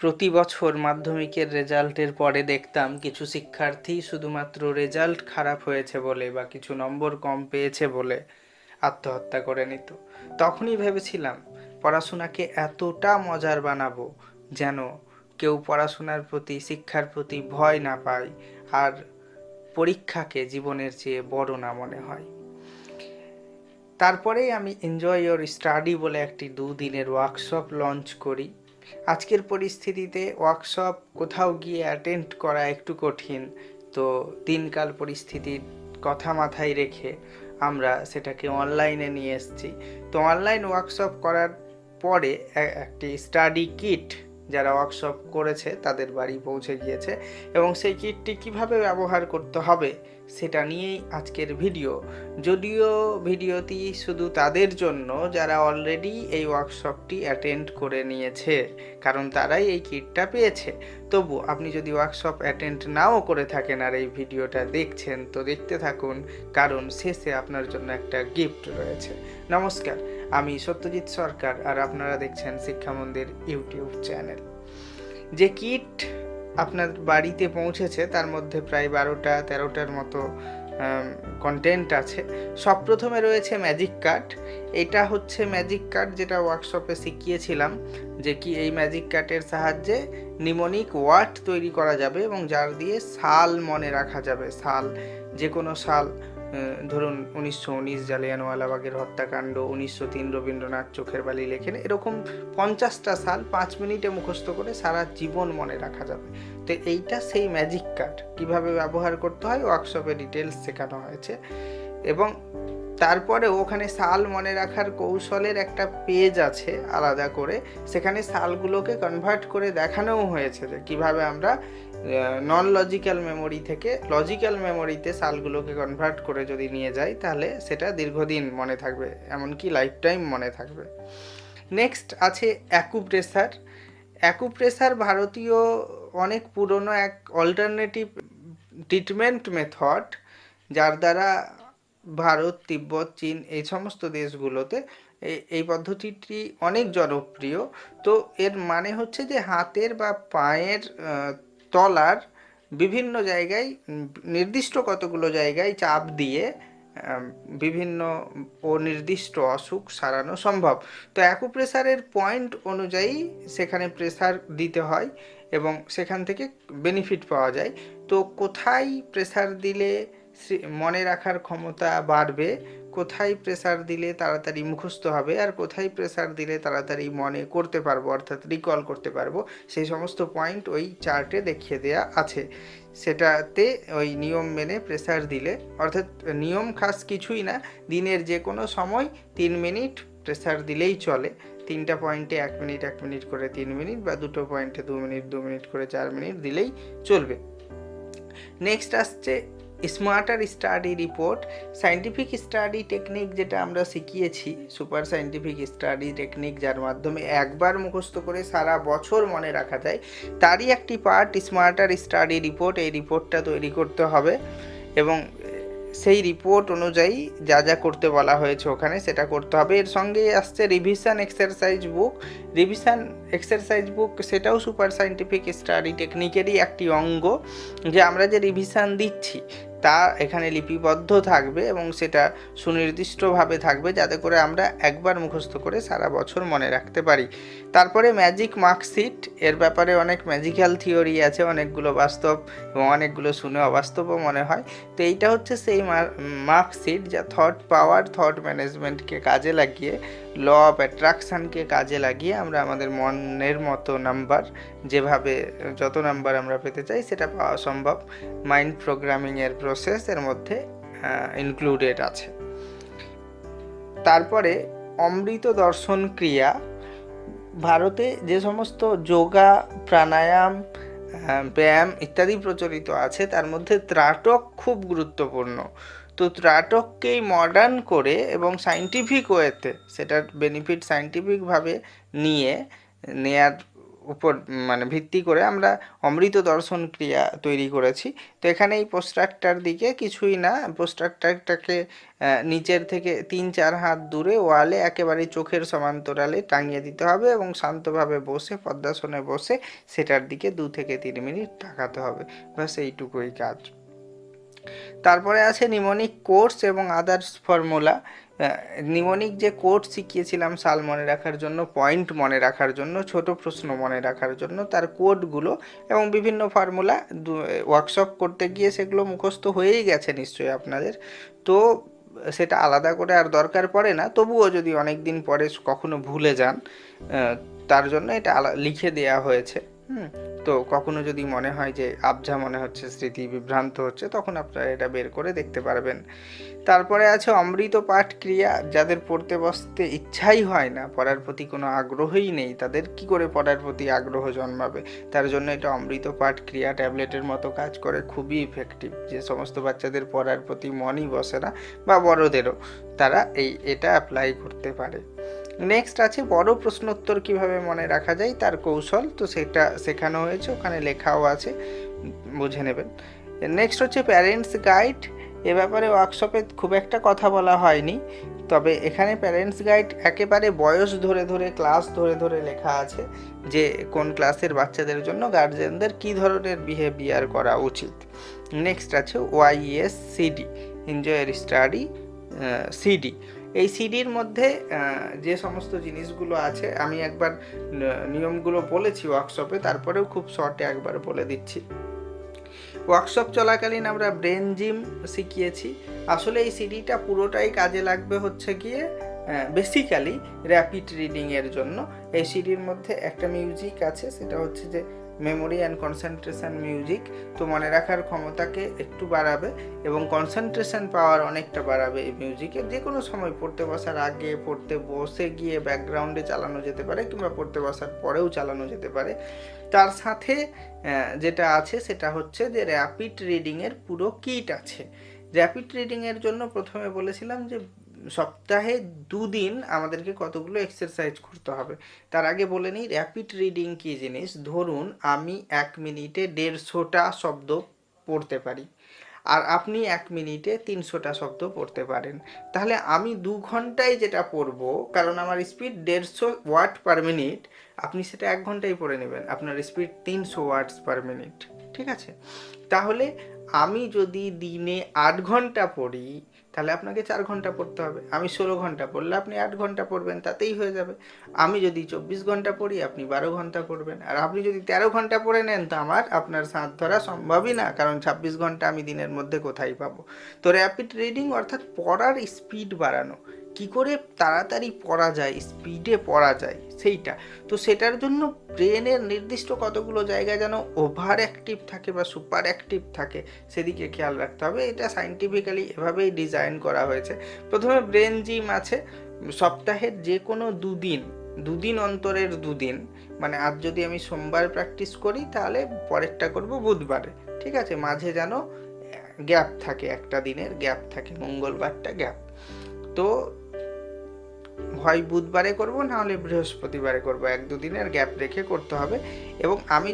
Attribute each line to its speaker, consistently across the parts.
Speaker 1: প্রতি বছর মাধ্যমিকের রেজাল্টের পরে দেখতাম কিছু শিক্ষার্থী শুধুমাত্র রেজাল্ট খারাপ হয়েছে বলে বা কিছু নম্বর কম পেয়েছে বলে আত্মহত্যা করে নিত। তখনই ভেবেছিলাম পড়াশোনাকে এতটা মজার বানাবো যেন কেউ পড়াশোনার প্রতি, শিক্ষার প্রতি ভয় না পায় আর পরীক্ষাকে জীবনের চেয়ে বড় না মনে হয়। তারপরেই আমি এনজয় ইয়োর স্টাডি বলে একটি 2 দিনের ওয়ার্কশপ লঞ্চ করি। আজকের পরিস্থিতিতে ওয়ার্কশপ কোথাও গিয়ে অ্যাটেন্ড করা একটু কঠিন, তো দিনকাল পরিস্থিতির কথা মাথায় রেখে আমরা সেটাকে অনলাইনে নিয়ে এসেছি। তো অনলাইন ওয়ার্কশপ করার পরে একটি স্টাডি কিট যারা ওয়ার্কশপ করেছে তাদের বাড়ি পৌঁছে গিয়েছে, এবং সেই কিটটি কিভাবে ব্যবহার করতে হবে সেটা নিয়েই আজকের ভিডিও। যদিও ভিডিওটি শুধু তাদের জন্য যারা অলরেডি এই ওয়ার্কশপটি অ্যাটেন্ড করে নিয়েছে, কারণ তারাই এই কিটটা পেয়েছে। তবু আপনি যদি ওয়ার্কশপ অ্যাটেন্ড নাও করে থাকেন আর এই ভিডিওটা দেখছেন, তো দেখতে থাকুন, কারণ শেষে আপনার জন্য একটা গিফট রয়েছে। নমস্কার, আমি সত্যজিৎ সরকার আর আপনারা দেখছেন শিক্ষা মন্দির ইউটিউব চ্যানেল। যে কিট আপনার বাড়িতে পৌঁছেছে তার মধ্যে প্রায় 12-13টার মতো কন্টেন্ট আছে। সব প্রথমে রয়েছে ম্যাজিক কার্ড। এটা হচ্ছে ম্যাজিক কার্ড যেটা ওয়ার্কশপে শিখিয়েছিলাম, যে কি এই ম্যাজিক কার্ডের সাহায্যে নিমোনিক ওয়ার্ড তৈরি করা যাবে এবং যার দিয়ে সাল মনে রাখা যাবে। সাল, যে কোনো সাল, ধরুন 1919 জালিয়ানওয়ালাবাগের হত্যাকাণ্ড, 1903 রবীন্দ্রনাথ চোখের বালি লেখেন, এরকম 50টা সাল 5 মিনিটে মুখস্থ করে সারা জীবন মনে রাখা যাবে। তো এইটা সেই ম্যাজিক কার্ড। কীভাবে ব্যবহার করতে হয় ওয়ার্কশপে ডিটেলস শেখানো হয়েছে, এবং তারপরে ওখানে সাল মনে রাখার কৌশলের একটা পেজ আছে আলাদা করে, সেখানে সালগুলোকে কনভার্ট করে দেখানোও হয়েছে যে কীভাবে আমরা নন লজিক্যাল মেমোরি থেকে লজিক্যাল মেমোরিতে সালগুলোকে কনভার্ট করে যদি নিয়ে যাই তাহলে সেটা দীর্ঘদিন মনে থাকবে, এমনকি লাইফ টাইম মনে থাকবে। নেক্সট আছে অ্যাকুপ্রেসার। অ্যাকুপ্রেসার ভারতীয় অনেক পুরনো এক অল্টারনেটিভ ট্রিটমেন্ট মেথড, যার দ্বারা ভারত, তিব্বত, চীন এই সমস্ত দেশগুলোতে এই পদ্ধতিটি অনেক জনপ্রিয়। তো এর মানে হচ্ছে যে হাতের বা পায়ের তলার বিভিন্ন জায়গায়, নির্দিষ্ট কতগুলো জায়গায় চাপ দিয়ে বিভিন্ন অনির্দিষ্ট অসুখ সারানো সম্ভব। তো অ্যাকুপ্রেসারের পয়েন্ট অনুযায়ী সেখানে প্রেসার দিতে হয় এবং সেখান থেকে বেনিফিট পাওয়া যায়। তো কোথায় প্রেসার দিলে মনে রাখার ক্ষমতা বাড়বে, কোথায় প্রেসার দিলে তাড়াতাড়ি মুখস্থ হবে, আর কোথায় প্রেসার দিলে তাড়াতাড়ি মনে করতে পারবো অর্থাৎ রিকল করতে পারবো, সেই সমস্ত পয়েন্ট ওই চার্টে দেখিয়ে দেওয়া আছে। সেটাতে ওই নিয়ম মেনে প্রেসার দিলে, অর্থাৎ নিয়ম খাস কিছুই না, দিনের যে কোনো সময় 3 মিনিট প্রেসার দিলেই চলে। 3টা পয়েন্টে 1 মিনিট 1 মিনিট করে 3 মিনিট, বা 2টো পয়েন্টে 2 মিনিট 2 মিনিট করে 4 মিনিট দিলেই চলবে। নেক্সট আসছে smarter study report. Scientific study technique যেটা আমরা শিখিয়েছি, সুপার সায়েন্টিফিক স্টাডি টেকনিক, যার মাধ্যমে একবার মুখস্থ করে সারা বছর মনে রাখা যায়, তারই একটি পার্ট স্মার্টার স্টাডি রিপোর্ট। এই রিপোর্টটা তৈরি করতে হবে এবং সেই রিপোর্ট অনুযায়ী যা যা করতে বলা হয়েছে ওখানে সেটা করতে হবে। এর সঙ্গে আসছে রিভিশন এক্সারসাইজ বুক। রিভিশন এক্সারসাইজ বুক সেটাও সুপার সায়েন্টিফিক স্টাডি টেকনিকেরই একটি অঙ্গ, যে আমরা যে রিভিশন দিচ্ছি তা এখানে লিপিবদ্ধ থাকবে এবং সেটা সুনির্দিষ্টভাবে থাকবে, যাতে করে আমরা একবার মুখস্থ করে সারা বছর মনে রাখতে পারি। তারপরে ম্যাজিক মার্কশিট। এর ব্যাপারে অনেক ম্যাজিক্যাল থিওরি আছে, অনেকগুলো বাস্তব এবং অনেকগুলো শুনে অবাস্তবও মনে হয়। তো এইটা হচ্ছে সেই মার্কশিট যা থট পাওয়ার, থট ম্যানেজমেন্টকে কাজে লাগিয়ে, ল অফ অ্যাট্রাকশানকে কাজে লাগিয়ে আমরা আমাদের মনের মতো নাম্বার, যেভাবে যত নাম্বার আমরা পেতে চাই সেটা পাওয়া সম্ভব। মাইন্ড প্রোগ্রামিংয়ের প্রসেস এর মধ্যে ইনক্লুডেড আছে। তারপরে অমৃত দর্শন ক্রিয়া। ভারতে যে সমস্ত যোগা, প্রাণায়াম, ব্যায়াম ইত্যাদি প্রচলিত আছে তার মধ্যে ত্রাটক খুব গুরুত্বপূর্ণ। তো ত্রাটককেই মডার্ন করে এবং সায়েন্টিফিক ওয়েতে, সেটার বেনিফিট সায়েন্টিফিকভাবে নেয়ার উপর মানে ভিত্তি করে আমরা অমৃত দর্শন ক্রিয়া তৈরি করেছি। তো এখানে এই পোস্টারটার দিকে কিছুই না, পোস্টারটাকে নিচের থেকে 3-4 হাত দূরে ওয়ালে একেবারে চোখের সমান্তরালে টাঙিয়ে দিতে হবে এবং শান্তভাবে বসে পদ্মাসনে বসে সেটার দিকে 2 থেকে 3 মিনিট তাকাতে হবে। ব্যাস এইটুকুই কাজ। তারপরে আছে নিমোনিক কোর্স এবং আদার্স ফর্মুলা। নিমোনিক যে কোর্স শিখিয়েছিলাম সাল মনে রাখার জন্য, পয়েন্ট মনে রাখার জন্য, ছোট প্রশ্ন মনে রাখার জন্য, তার কোডগুলো এবং বিভিন্ন ফর্মুলা ওয়ার্কশপ করতে গিয়ে সেগুলো মুখস্থ হয়েই গেছে নিশ্চয়ই আপনাদের। তো সেটা আলাদা করে আর দরকার পড়ে না, তবুও যদি অনেক দিন পরে কখনো ভুলে যান তার জন্য এটা লিখে দেয়া হয়েছে। তো কখনো যদি মনে হয় যে আবঝা মনে হচ্ছে, স্মৃতি বিভ্রান্ত হচ্ছে, তখন আপনারা এটা বের করে দেখতে পারবেন। তারপরে আছে অমৃত পাঠ ক্রিয়া। যাদের পড়তে বসতে ইচ্ছাই হয় না, পড়ার প্রতি কোনো আগ্রহই নেই, তাদের কি করে পড়ার প্রতি আগ্রহ জন্মাবে? তার জন্য এটা অমৃত পাঠ ক্রিয়া ট্যাবলেটের মতো কাজ করে, খুবই ইফেক্টিভ। যে সমস্ত বাচ্চাদের পড়ার প্রতি মনই বসে না, বা বড়দেরও, তারা এটা অ্যাপ্লাই করতে পারে। নেক্সট আছে বড় প্রশ্নোত্তর কিভাবে মনে রাখা যায় তার কৌশল। তো সেটা শেখানো হয়েছে, ওখানে লেখাও আছে, বুঝে নেবেন। নেক্সট হচ্ছে প্যারেন্টস গাইড। এ ব্যাপারে ওয়ার্কশপে খুব একটা কথা বলা হয়নি, তবে এখানে প্যারেন্টস গাইড একেবারে বয়স ধরে ধরে, ক্লাস ধরে ধরে লেখা আছে যে কোন ক্লাসের বাচ্চাদের জন্য গার্জেনদের কী ধরনের বিহেভিয়ার করা উচিত। নেক্সট আছে ওয়াইএস সিডি, এনজয় স্টাডি সিডি। এই সিডির মধ্যে যে সমস্ত জিনিসগুলো আছে, আমি একবার নিয়মগুলো বলেছি ওয়ার্কশপে, তারপরেও খুব শর্টে একবার বলে দিচ্ছি। ওয়ার্কশপ চলাকালীন আমরা ব্রেন জিম শিখিয়েছি। আসলে এই সিডিটা পুরোটাই কাজে লাগবে হচ্ছে গিয়ে বেসিক্যালি র্যাপিড রিডিংয়ের জন্য। এই সিডির মধ্যে একটা মিউজিক আছে, সেটা হচ্ছে যে মেমোরি অ্যান্ড কনসেন্ট্রেশন মিউজিক। তো মনে রাখার ক্ষমতাকে একটু বাড়াবে এবং কনসেন্ট্রেশন পাওয়ার অনেকটা বাড়াবে এই মিউজিকের। যে কোনো সময় পড়তে বসার আগে, পড়তে বসে গিয়ে ব্যাকগ্রাউন্ডে চালানো যেতে পারে, কিংবা পড়তে বসার পরেও চালানো যেতে পারে। তার সাথে যেটা আছে সেটা হচ্ছে যে র্যাপিড রিডিংয়ের পুরো কিট আছে। র্যাপিড রিডিংয়ের জন্য প্রথমে বলেছিলাম যে সপ্তাহে 2 দিন আমাদেরকে কতগুলো এক্সারসাইজ করতে হবে। তার আগে বলে নিই র্যাপিড রিডিং কী জিনিস। ধরুন আমি 1 মিনিটে 150টা শব্দ পড়তে পারি, আর আপনি 1 মিনিটে 300টা শব্দ পড়তে পারেন। তাহলে আমি 2 ঘন্টায় যেটা পড়বো, কারণ আমার স্পিড 150 ওয়ার্ড পার মিনিট, আপনি সেটা 1 ঘন্টায় পড়ে নেবেন, আপনার স্পিড 300 ওয়ার্ডস পার মিনিট। ঠিক আছে? তাহলে আমি যদি দিনে 8 ঘন্টা পড়ি, তাহলে আপনাকে 4 ঘন্টা পড়তে হবে। আমি 16 ঘন্টা পড়লে আপনি 8 ঘন্টা পড়বেন, তাতেই হয়ে যাবে। আমি যদি 24 ঘন্টা পড়ি, আপনি 12 ঘন্টা পড়বেন। আর আপনি যদি 13 ঘন্টা পড়ে নেন, তো আপনার সাথ ধরা সম্ভবই না, কারণ 26 ঘন্টা আমি দিনের মধ্যে কোথায় পাবো। তো র্যাপিড রিডিং অর্থাৎ পড়ার স্পিড বাড়ানো, কি করে তাড়াতাড়ি পড়া যায়, স্পিডে পড়া যায় সেইটা। তো সেটার জন্য ব্রেনের নির্দিষ্ট কতগুলো জায়গায় যেন ওভার অ্যাক্টিভ থাকে বা সুপার অ্যাক্টিভ থাকে, সেদিকে খেয়াল রাখতে হবে। এটা সায়েন্টিফিক্যালি এভাবেই ডিজাইন করা হয়েছে। প্রথমে ব্রেন জিম আছে, সপ্তাহের যে কোনো 2 দিন, 2 দিন অন্তরের 2 দিন, মানে আজ যদি আমি সোমবার প্র্যাকটিস করি, তাহলে পরেরটা করব বুধবারে। ঠিক আছে? মাঝে যেন গ্যাপ থাকে, একটা দিনের গ্যাপ থাকে, মঙ্গলবারটা গ্যাপ। তো হয় বুধবারে করব, না হলে বৃহস্পতিবারে করব, 1-2 দিনের গ্যাপ রেখে করতে হবে। এবং আমি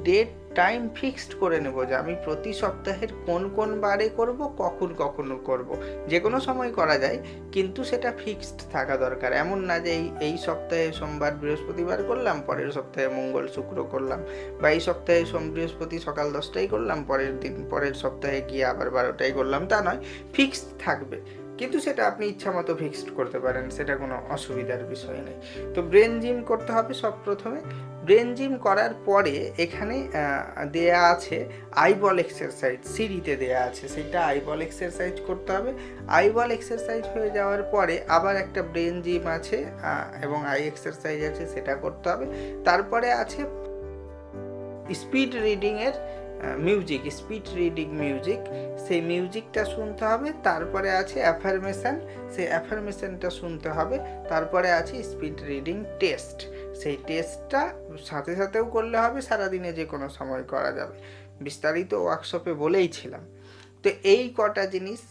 Speaker 1: ডেট টাইম ফিক্সড করে নেব যে আমি প্রতি সপ্তাহের কোন কোন বারে করব, কখন করব। যে কোনো সময় করা যায়, কিন্তু সেটা ফিক্সড থাকা দরকার। এমন না যে এই সপ্তাহে সোমবার বৃহস্পতিবার করলাম, পরের সপ্তাহে মঙ্গল শুক্র করলাম, বা এই সপ্তাহে সোম বৃহস্পতি সকাল 10টায় করলাম, পরের সপ্তাহে গিয়ে আবার 12টায় করলাম, তা নয়, ফিক্সড থাকবে। কিন্তু সেটা আপনি ইচ্ছা মতো ফিক্সড করতে পারেন, সেটা কোনো অসুবিধার বিষয় নেই। তো ব্রেন জিম করতে হবে সব প্রথমে। ব্রেন জিম করার পরে এখানে দেয়া আছে আইবল এক্সারসাইজ, সিঁড়িতে দেয়া আছে, সেটা আইবল এক্সারসাইজ করতে হবে। আইবল এক্সারসাইজ হয়ে যাওয়ার পরে আবার একটা ব্রেন জিম আছে এবং আই এক্সারসাইজ আছে, সেটা করতে হবে। তারপরে আছে স্পিড রিডিংয়ের মিউজিক, স্পিড রিডিং মিউজিক, সেই মিউজিকটা শুনতে হবে। তারপরে আছে অ্যাফার্মেশন, সেই অ্যাফার্মেশনটা শুনতে হবে। তারপরে আছে স্পিড রিডিং টেস্ট, সেই টেস্টটা সাথে সাথেও করলে হবে, সারাদিনে যে কোনো সময় করা যাবে। বিস্তারিত ওয়ার্কশপে বলেইছিলাম। তো এই কটা জিনিস,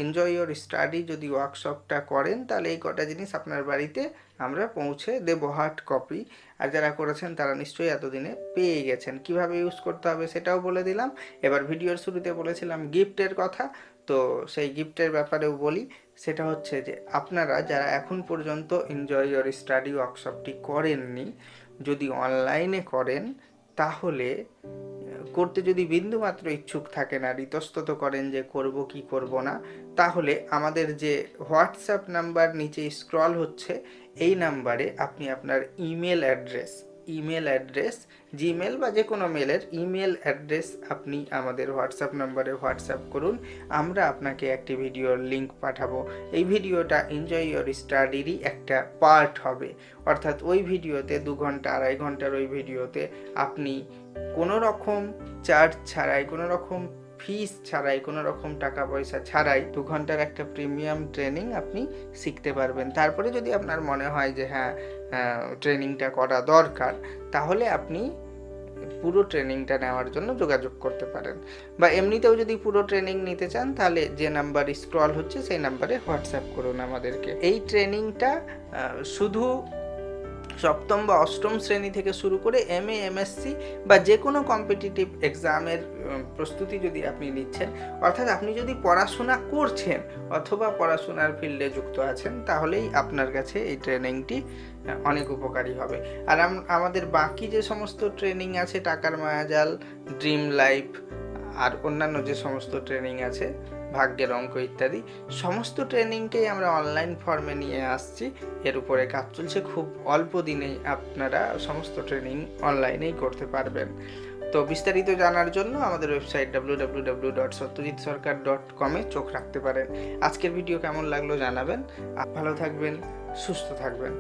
Speaker 1: এনজয় ইওর স্টাডি যদি ওয়ার্কশপটা করেন, তাহলে এই কটা জিনিস আপনার বাড়িতে আমরা পৌঁছে দেবো হার্ড কপি। আর যারা করেছেন তারা নিশ্চয়ই এতদিনে পেয়ে গেছেন। কিভাবে ইউজ করতে হবে সেটাও বলে দিলাম। এবার ভিডিওর শুরুতে বলেছিলাম গিফটের কথা, তো সেই গিফটের ব্যাপারেও বলি। সেটা হচ্ছে যে আপনারা যারা এখন পর্যন্ত এনজয় ইওর স্টাডি ওয়ার্কশপটি করেননি, যদি অনলাইনে করেন তাহলে করতে যদি বিন্দুমাত্র ইচ্ছুক থাকেন আর ইতস্তত করেন যে করব কি করব না, তাহলে আমাদের যে হোয়াটসঅ্যাপ নাম্বার নিচে স্ক্রল হচ্ছে এই নাম্বারে আপনি আপনার ইমেল অ্যাড্রেস জিমেল বা যে কোনো মেলের ইমেল অ্যাড্রেস আপনি আমাদের হোয়াটসঅ্যাপ নাম্বারে হোয়াটসঅ্যাপ করুন। আমরা আপনাকে একটি ভিডিওর লিঙ্ক পাঠাবো। এই ভিডিওটা এনজয় ইওর স্টাডিরই একটা পার্ট হবে, অর্থাৎ ওই ভিডিওতে 2 ঘন্টা 2.5 ঘন্টার ওই ভিডিওতে আপনি কোনো রকম চার্জ ছাড়াই, কোনো রকম ফিস ছাড়াই, কোনো রকম টাকা পয়সা ছাড়াই 2 ঘন্টার একটা প্রিমিয়াম ট্রেনিং আপনি শিখতে পারবেন। তারপরে যদি আপনার মনে হয় যে হ্যাঁ ট্রেনিংটা করা দরকার, তাহলে আপনি পুরো ট্রেনিংটা নেওয়ার জন্য যোগাযোগ করতে পারেন। বা এমনিতেও যদি পুরো ট্রেনিং নিতে চান তাহলে যে নাম্বার স্ক্রল হচ্ছে সেই নাম্বারে হোয়াটসঅ্যাপ করুন আমাদেরকে। এই ট্রেনিংটা শুধু সপ্তম বা অষ্টম শ্রেণী থেকে শুরু করে MA MSc বা যে কোনো কম্পিটিটিভ এক্সামের প্রস্তুতি যদি আপনি নিচ্ছেন, অর্থাৎ আপনি যদি পড়াশোনা করছেন অথবা পড়াশোনার ফিল্ডে যুক্ত আছেন, তাহলেই আপনার কাছে এই ট্রেনিংটি অনেক উপকারী হবে। আর আমাদের বাকি যে সমস্ত ট্রেনিং আছে, টাকার মায়াজাল, ড্রিম লাইফ আর অন্যান্য যে সমস্ত ট্রেনিং আছে, ভাগ্যের অঙ্ক ইত্যাদি, সমস্ত ট্রেনিংকেই আমরা অনলাইন ফর্মে নিয়ে আসছি। এর উপরে কাজ চলছে, খুব অল্প দিনেই আপনারা সমস্ত ট্রেনিং অনলাইনেই করতে পারবেন। তো বিস্তারিত জানার জন্য আমাদের ওয়েবসাইট www.satyajitsarkar.com চোখ রাখতে পারেন। আজকের ভিডিও কেমন লাগলো জানাবেন। ভালো থাকবেন, সুস্থ থাকবেন।